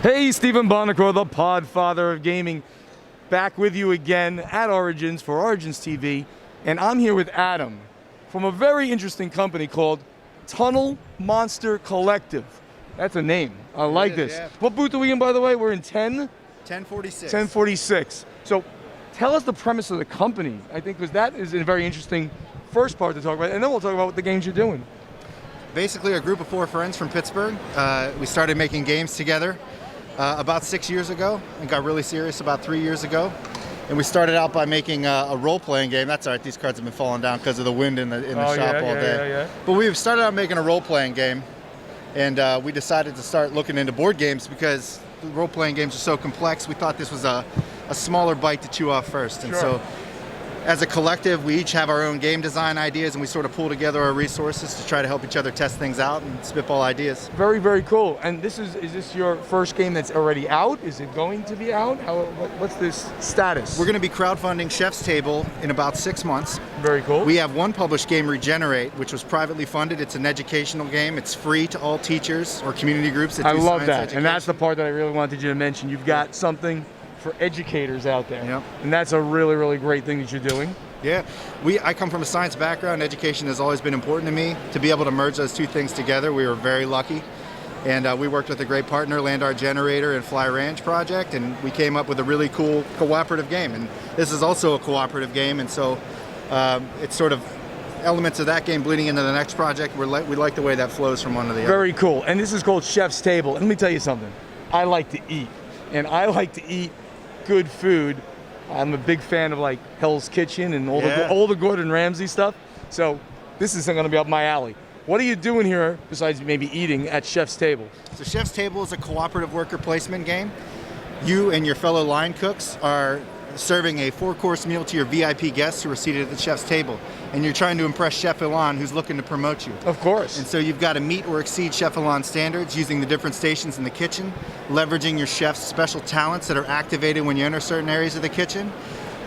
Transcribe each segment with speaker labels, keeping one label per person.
Speaker 1: Hey, Stephen Bonacore, the Podfather of gaming, back with you again at Origins for OriginsTV, and I'm here with Adam from a very interesting company called Tunnel Monster Collective. That's a name. I like this. Yeah. What booth are we in, by the way? We're in
Speaker 2: 1046.
Speaker 1: 1046. So tell us the premise of the company, I think, because that is a very interesting first part to talk about, and then we'll talk about what the games you're doing.
Speaker 2: Basically, a group of 4 friends from Pittsburgh. We started making games together about 6 years ago and got really serious about 3 years ago. And we started out by making a role-playing game. That's all right, these cards have been falling down because of the wind in the shop all day.
Speaker 1: Yeah.
Speaker 2: But we started out making a role-playing game, and we decided to start looking into board games because the role-playing games are so complex. We thought this was a smaller bite to chew off first. And so as a collective, we each have our own game design ideas, and we sort of pull together our resources to try to help each other test things out and spitball ideas.
Speaker 1: Very, very cool. And is this your first game that's already out? Is it going to be out? What's this status?
Speaker 2: We're going to be crowdfunding Chef's Table in about 6 months.
Speaker 1: Very cool.
Speaker 2: We have one published game, Regenerate, which was privately funded. It's an educational game. It's free to all teachers or community groups that do
Speaker 1: I love
Speaker 2: science
Speaker 1: that.
Speaker 2: education.
Speaker 1: And that's the part that I really wanted you to mention. You've got something for educators out there.
Speaker 2: Yep.
Speaker 1: And that's a really, really great thing that you're doing.
Speaker 2: Yeah, I come from a science background. Education has always been important to me. To be able to merge those two things together, we were very lucky. And we worked with a great partner, Land Art Generator and Fly Ranch Project, and we came up with a really cool cooperative game. And this is also a cooperative game, and so it's sort of elements of that game bleeding into the next project. We like the way that flows from one to the other.
Speaker 1: Very cool. And this is called Chef's Table. And let me tell you something. I like to eat, and I like to eat good food. I'm a big fan of like Hell's Kitchen and all the Gordon Ramsay stuff. So this is going to be up my alley. What are you doing here besides maybe eating at Chef's Table?
Speaker 2: So Chef's Table is a cooperative worker placement game. You and your fellow line cooks are serving a 4-course meal to your VIP guests who are seated at the chef's table. And you're trying to impress Chef Ilan, who's looking to promote you.
Speaker 1: Of course.
Speaker 2: And so you've got to meet or exceed Chef Ilan's standards using the different stations in the kitchen, leveraging your chef's special talents that are activated when you enter certain areas of the kitchen,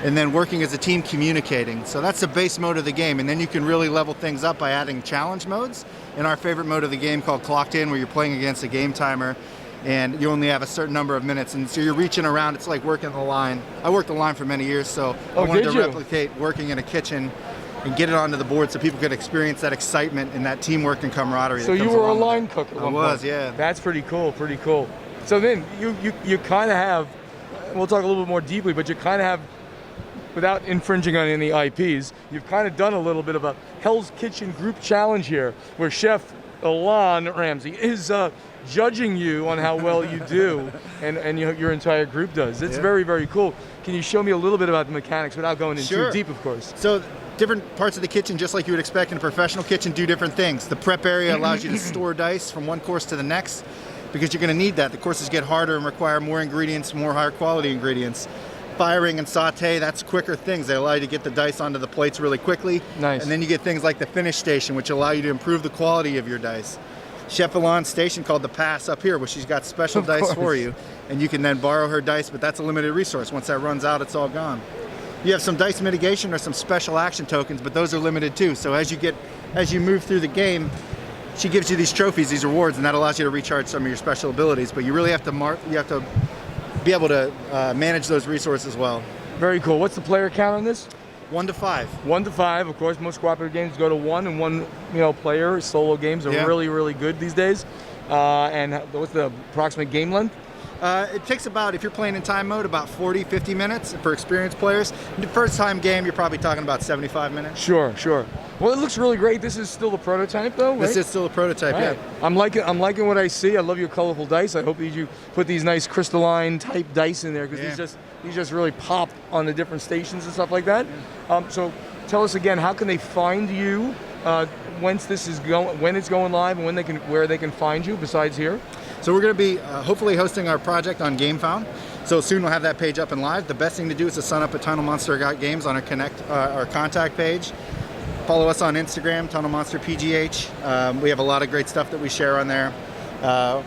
Speaker 2: and then working as a team communicating. So that's the base mode of the game. And then you can really level things up by adding challenge modes. In our favorite mode of the game called Clocked In, where you're playing against a game timer, and you only have a certain number of minutes, and so you're reaching around. It's like working the line. I worked the line for many years, so I wanted to replicate working in a kitchen and get it onto the board so people could experience that excitement and that teamwork and camaraderie.
Speaker 1: So you were a line cook at one point.
Speaker 2: I was, yeah.
Speaker 1: That's pretty cool, pretty cool. So then you kind of have, we'll talk a little bit more deeply, but you kind of have, without infringing on any IPs, you've kind of done a little bit of a Hell's Kitchen group challenge here, where Chef Ilan Ramsay is judging you on how well you do, and your entire group does. It's very, very cool. Can you show me a little bit about the mechanics without going in too deep, of course?
Speaker 2: So different parts of the kitchen, just like you would expect in a professional kitchen, do different things. The prep area allows you to store dice from one course to the next, because you're going to need that. The courses get harder and require more ingredients, more higher quality ingredients. Firing and saute, that's quicker things. They allow you to get the dice onto the plates really quickly.
Speaker 1: Nice.
Speaker 2: And then you get things like the finish station, which allow you to improve the quality of your dice. Chef Ilan's station called the Pass up here, where she's got special dice for you, and you can then borrow her dice, but that's a limited resource. Once that runs out, it's all gone. You have some dice mitigation or some special action tokens, but those are limited too. So as you move through the game, she gives you these trophies, these rewards, and that allows you to recharge some of your special abilities. But you really have to be able to manage those resources well.
Speaker 1: Very cool. What's the player count on this?
Speaker 2: 1 to 5.
Speaker 1: 1 to 5. Of course, most cooperative games go to 1, and one player. Solo games are really, really good these days. And what's the approximate game length?
Speaker 2: It takes about, if you're playing in time mode, about 40, 50 minutes for experienced players. In the first time game, you're probably talking about 75 minutes.
Speaker 1: Sure. Well, it looks really great. This is still the prototype, though, right?
Speaker 2: This is still a prototype,
Speaker 1: yeah. I'm liking what I see. I love your colorful dice. I hope that you put these nice crystalline type dice in there, because these just really pop on the different stations and stuff like that. So tell us again, how can they find you when it's going live, and where they can find you besides here?
Speaker 2: So we're going to be hopefully hosting our project on GameFound. So soon we'll have that page up and live. The best thing to do is to sign up at Tunnel Monster Games on our contact page. Follow us on Instagram, Tunnel Monster PGH. We have a lot of great stuff that we share on there.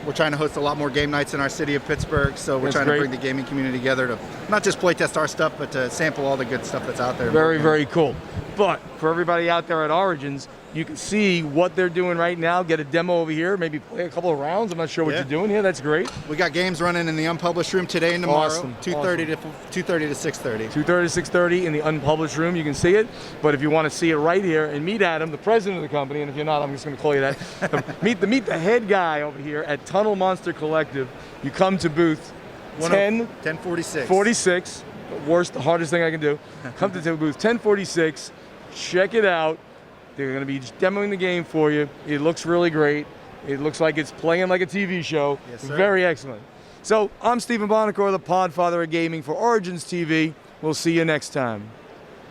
Speaker 2: We're trying to host a lot more game nights in our city of Pittsburgh, so we're trying to bring the gaming community together to not just play test our stuff, but to sample all the good stuff that's out there.
Speaker 1: Very, very cool. But for everybody out there at Origins, You can see what they're doing right now, get a demo over here, maybe play a couple of rounds. I'm not sure what you're doing here. That's great.
Speaker 2: We got games running in the unpublished room today and tomorrow,
Speaker 1: Awesome.
Speaker 2: 2:30 to 6:30.
Speaker 1: 2:30 to 6:30 in the unpublished room, you can see it. But if you want to see it right here and meet Adam, the president of the company, and if you're not, I'm just going to call you that. meet the head guy over here at Tunnel Monster Collective. You come to booth 1046. The hardest thing I can do. Come to booth 1046. Check it out. They're going to be demoing the game for you. It looks really great. It looks like it's playing like a TV show.
Speaker 2: Yes, sir.
Speaker 1: Very excellent. So I'm Stephen Bonacore, the Podfather of Gaming for Origins TV. We'll see you next time.